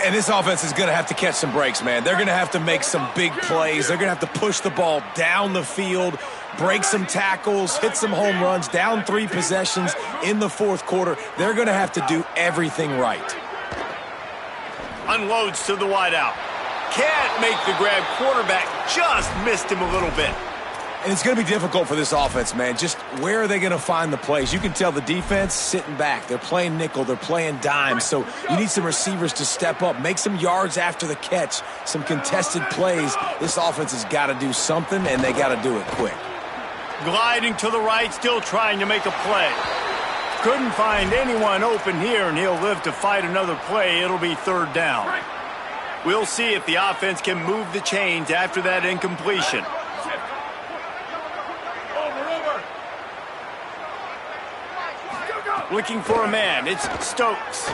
And this offense is going to have to catch some breaks, man. They're going to have to make some big plays. They're going to have to push the ball down the field, break some tackles, hit some home runs, down 3 possessions in the 4th quarter. They're going to have to do everything right. Unloads to the wideout. Can't make the grab. Quarterback just missed him a little bit. And it's going to be difficult for this offense, man. Just where are they going to find the plays? You can tell the defense sitting back. They're playing nickel. They're playing dime. So you need some receivers to step up, make some yards after the catch, some contested plays. This offense has got to do something, and they got to do it quick. Gliding to the right, still trying to make a play. Couldn't find anyone open here, and he'll live to fight another play. It'll be 3rd down. We'll see if the offense can move the chains after that incompletion. Looking for a man, it's Stokes.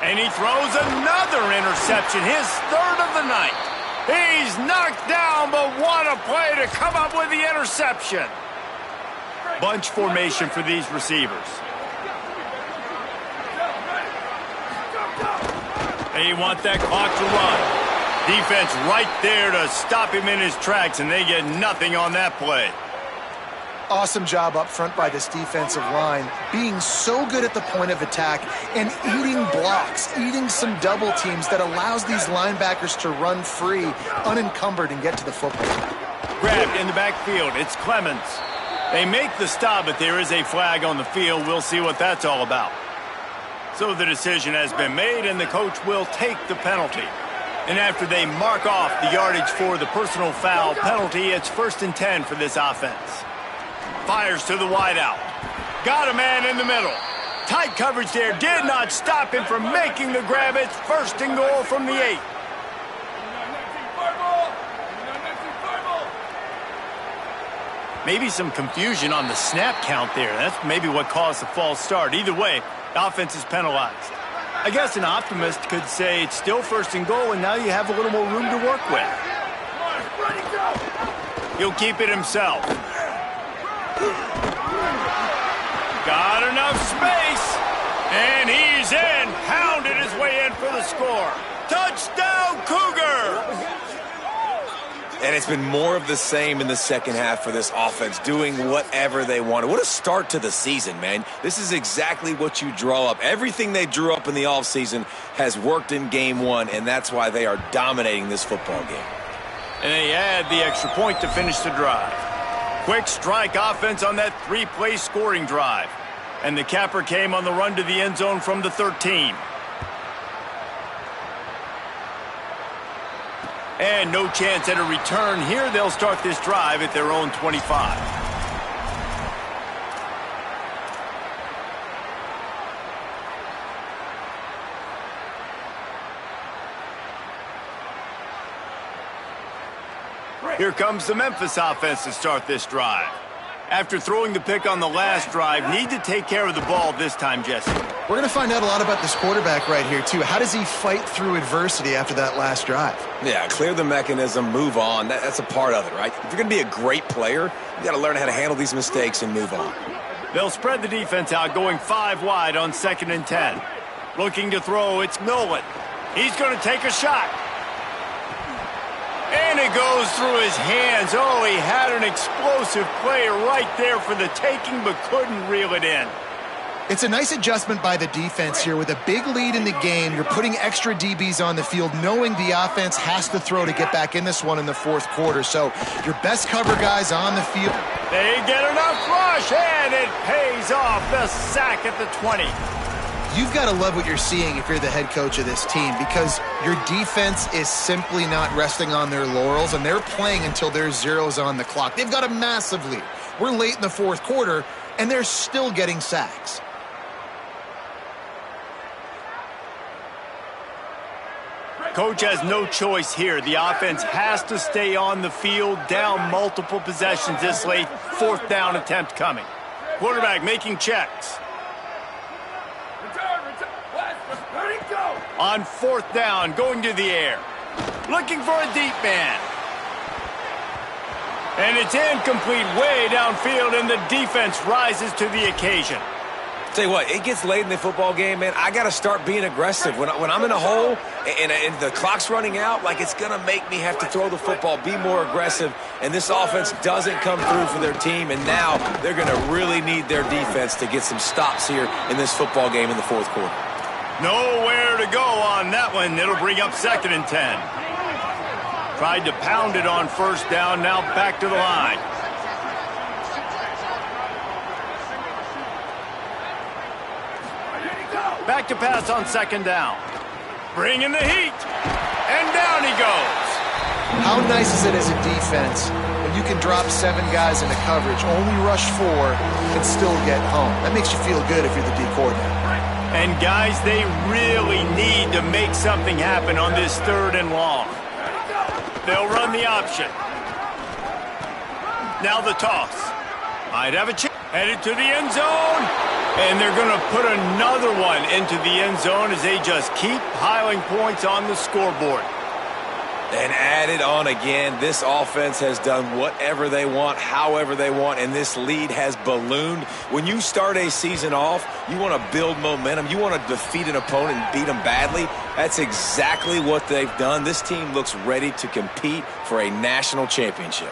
And he throws another interception, his 3rd of the night. He's knocked down, but what a play to come up with the interception. Bunch formation for these receivers. They want that clock to run. Defense right there to stop him in his tracks, and they get nothing on that play. Awesome job up front by this defensive line, being so good at the point of attack and eating blocks, eating some double teams that allows these linebackers to run free, unencumbered, and get to the football. Grabbed in the backfield, it's Clemens. They make the stop, but there is a flag on the field. We'll see what that's all about. So the decision has been made, and the coach will take the penalty. And after they mark off the yardage for the personal foul penalty, it's 1st and 10 for this offense. Fires to the wideout. Got a man in the middle. Tight coverage there. Did not stop him from making the grab. It's 1st and goal from the 8. Maybe some confusion on the snap count there. That's maybe what caused the false start. Either way, the offense is penalized. I guess an optimist could say it's still 1st and goal, and now you have a little more room to work with. He'll keep it himself. Got enough space, and he's in. Pounded his way in for the score. Touchdown, Cougar! And it's been more of the same in the second half for this offense, doing whatever they wanted. What a start to the season, man. This is exactly what you draw up. Everything they drew up in the offseason has worked in game 1, and that's why they are dominating this football game. And they add the extra point to finish the drive. Quick strike offense on that 3-play scoring drive. And the capper came on the run to the end zone from the 13. And no chance at a return here. They'll start this drive at their own 25. Here comes the Memphis offense to start this drive. After throwing the pick on the last drive, need to take care of the ball this time, Jesse. We're going to find out a lot about this quarterback right here, too. How does he fight through adversity after that last drive? Yeah, clear the mechanism, move on. That's a part of it, right? If you're going to be a great player, you got to learn how to handle these mistakes and move on. They'll spread the defense out, going 5 wide on 2nd and 10. Looking to throw, it's Nolan. He's going to take a shot. And it goes through his hands. Oh, he had an explosive play right there for the taking, but couldn't reel it in. It's a nice adjustment by the defense here. With a big lead in the game, you're putting extra DBs on the field, knowing the offense has to throw to get back in this one in the 4th quarter. So your best cover guys on the field. They get enough rush, and it pays off. The sack at the 20. You've got to love what you're seeing if you're the head coach of this team, because your defense is simply not resting on their laurels, and they're playing until there's zeros on the clock. They've got a massive lead. We're late in the 4th quarter, and they're still getting sacks. Coach has no choice here. The offense has to stay on the field, down multiple possessions this late. 4th down attempt coming. Quarterback making checks. On 4th down, going to the air. Looking for a deep man. And it's incomplete, way downfield, and the defense rises to the occasion. Tell you what, it gets late in the football game, man. I got to start being aggressive. When I'm in a hole and the clock's running out, like, it's going to make me have to throw the football, be more aggressive. And this offense doesn't come through for their team, and now they're going to really need their defense to get some stops here in this football game in the 4th quarter. Nowhere to go on that one. It'll bring up 2nd and 10. Tried to pound it on 1st down, now back to the line. Back to pass on 2nd down. Bringing the heat. And down he goes. How nice is it as a defense when you can drop 7 guys into coverage, only rush 4, and still get home? That makes you feel good if you're the D coordinator. And guys, they really need to make something happen on this 3rd and long. They'll run the option. Now the toss. Might have a chance. Headed to the end zone. And they're going to put another one into the end zone as they just keep piling points on the scoreboard. And add it on again. This offense has done whatever they want, however they want, and this lead has ballooned. When you start a season off, you want to build momentum. You want to defeat an opponent and beat them badly. That's exactly what they've done. This team looks ready to compete for a national championship.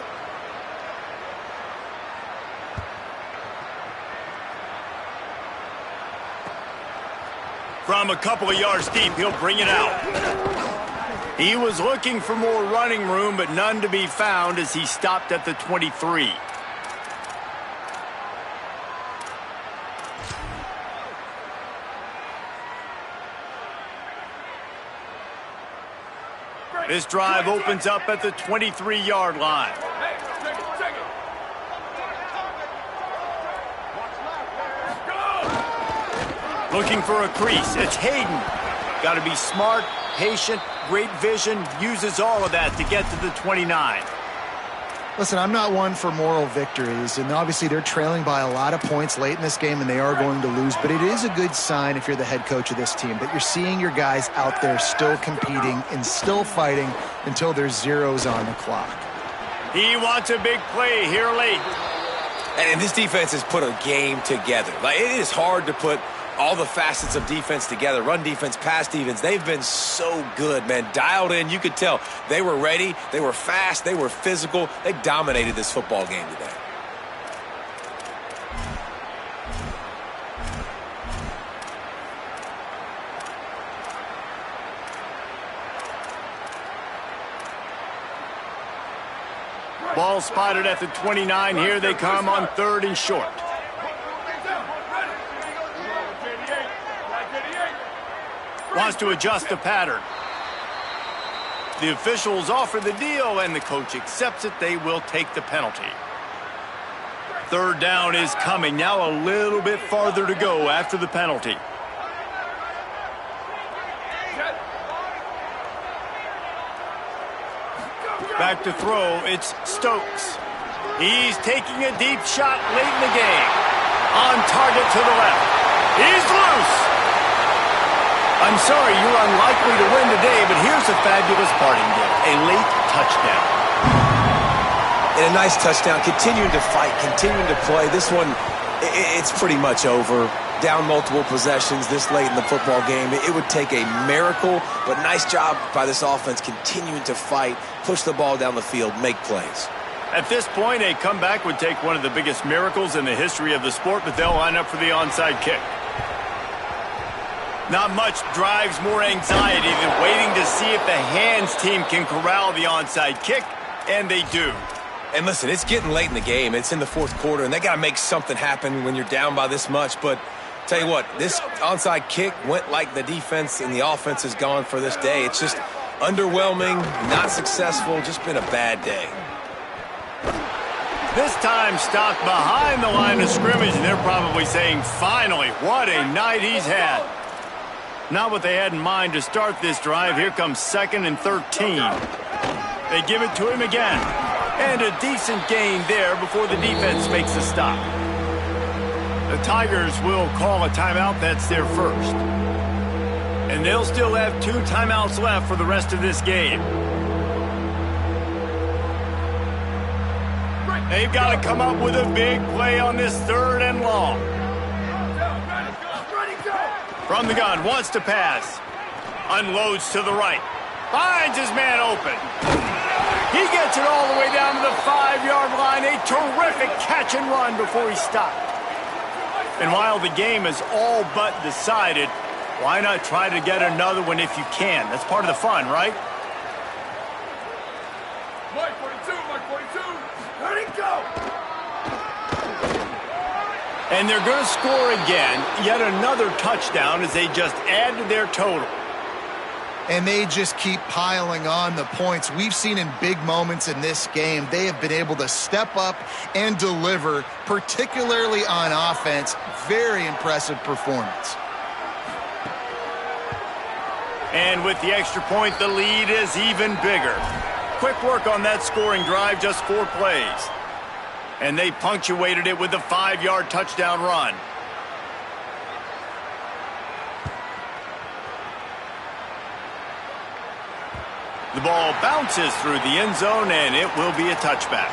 From a couple of yards deep, he'll bring it out. He was looking for more running room, but none to be found as he stopped at the 23. This drive opens up at the 23-yard line. Looking for a crease. It's Hayden. Got to be smart, patient, great vision, uses all of that to get to the 29. Listen, I'm not one for moral victories, and obviously they're trailing by a lot of points late in this game, and they are going to lose, but it is a good sign if you're the head coach of this team that you're seeing your guys out there still competing and still fighting until there's zeros on the clock. He wants a big play here late. And this defense has put a game together. Like, it is hard to put all the facets of defense together. Run defense, pass defense. They've been so good, man. Dialed in. You could tell they were ready. They were fast. They were physical. They dominated this football game today. Ball spotted at the 29. Here they come on 3rd and short. Wants to adjust the pattern. The officials offer the deal, and the coach accepts it. They will take the penalty. 3rd down is coming. Now a little bit farther to go after the penalty. Back to throw, it's Stokes. He's taking a deep shot late in the game. On target to the left. He's loose. I'm sorry, you're unlikely to win today, but here's a fabulous parting gift. A late touchdown. And a nice touchdown. Continuing to fight, continuing to play. This one, it's pretty much over. Down multiple possessions this late in the football game. It would take a miracle, but nice job by this offense continuing to fight, push the ball down the field, make plays. At this point, a comeback would take one of the biggest miracles in the history of the sport, but they'll line up for the onside kick. Not much drives more anxiety than waiting to see if the hands team can corral the onside kick, and they do. And listen, it's getting late in the game. It's in the fourth quarter, and they got to make something happen when you're down by this much. But tell you what, this onside kick went like the defense and the offense is gone for this day. It's just underwhelming, not successful, just been a bad day. This time stopped behind the line of scrimmage, and they're probably saying, finally, what a night he's had. Not what they had in mind to start this drive. Here comes 2nd and 13. They give it to him again. And a decent gain there before the defense makes a stop. The Tigers will call a timeout. That's their first. And they'll still have 2 timeouts left for the rest of this game. They've got to come up with a big play on this 3rd and long. From the gun, wants to pass. Unloads to the right. Finds his man open. He gets it all the way down to the 5-yard line. A terrific catch and run before he stopped. And while the game is all but decided, why not try to get another one if you can? That's part of the fun, right? Mike 42, Mike 42. Ready, go! And they're going to score again. Yet another touchdown as they just add to their total. And they just keep piling on the points. We've seen in big moments in this game, they have been able to step up and deliver, particularly on offense. Very impressive performance. And with the extra point, the lead is even bigger. Quick work on that scoring drive, just 4 plays. And they punctuated it with a 5-yard touchdown run. The ball bounces through the end zone, and it will be a touchback.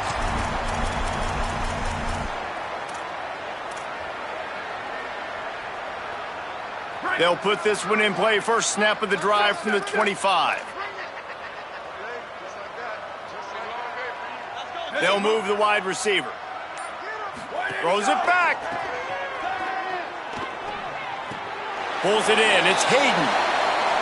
They'll put this one in play. First snap of the drive from the 25. They'll move the wide receiver. Throws it back. Pulls it in. It's Hayden.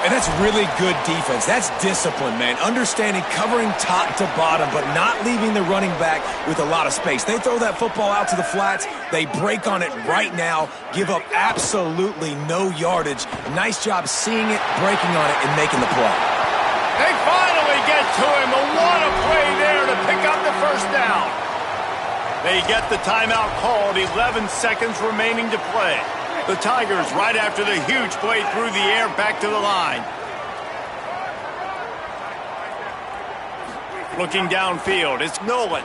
And that's really good defense. That's discipline, man. Understanding, covering top to bottom, but not leaving the running back with a lot of space. They throw that football out to the flats. They break on it right now, give up absolutely no yardage. Nice job seeing it, breaking on it, and making the play. They finally get to him. But what a play there to pick up the first down. They get the timeout called. 11 seconds remaining to play. The Tigers right after the huge play through the air back to the line. Looking downfield, it's Nolan.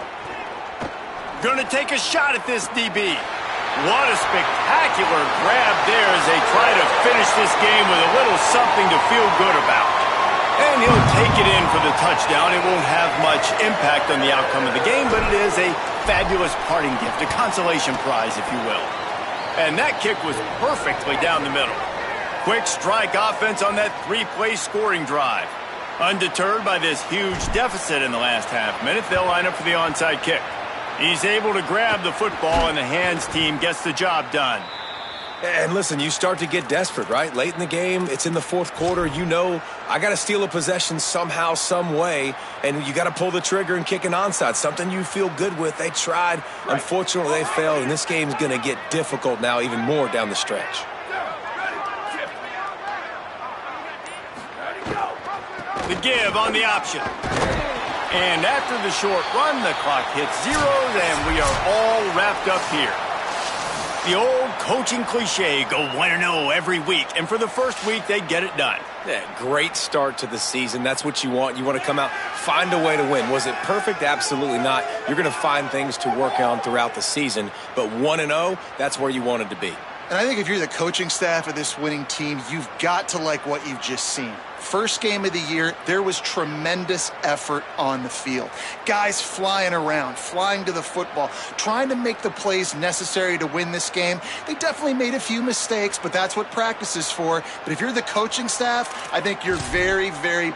Gonna take a shot at this DB. What a spectacular grab there as they try to finish this game with a little something to feel good about. And he'll take it in for the touchdown. It won't have much impact on the outcome of the game, but it is a fabulous parting gift, a consolation prize, if you will. And that kick was perfectly down the middle. Quick strike offense on that 3-play scoring drive. Undeterred by this huge deficit in the last half minute, they'll line up for the onside kick. He's able to grab the football, and the hands team gets the job done. And listen, you start to get desperate, right? Late in the game, it's in the fourth quarter. You know, I got to steal a possession somehow, some way, and you got to pull the trigger and kick an onside, something you feel good with. They tried. Unfortunately, they failed, and this game's going to get difficult now, even more down the stretch. The give on the option. And after the short run, the clock hits zeros, and we are all wrapped up here. The old coaching cliche, go 1-0 every week. And for the first week, they get it done. Yeah, great start to the season. That's what you want. You want to come out, find a way to win. Was it perfect? Absolutely not. You're going to find things to work on throughout the season. But 1-0, that's where you wanted to be. And I think if you're the coaching staff of this winning team, you've got to like what you've just seen. First game of the year, there was tremendous effort on the field. Guys flying around, flying to the football, trying to make the plays necessary to win this game. They definitely made a few mistakes, but that's what practice is for. But if you're the coaching staff, I think you're very, very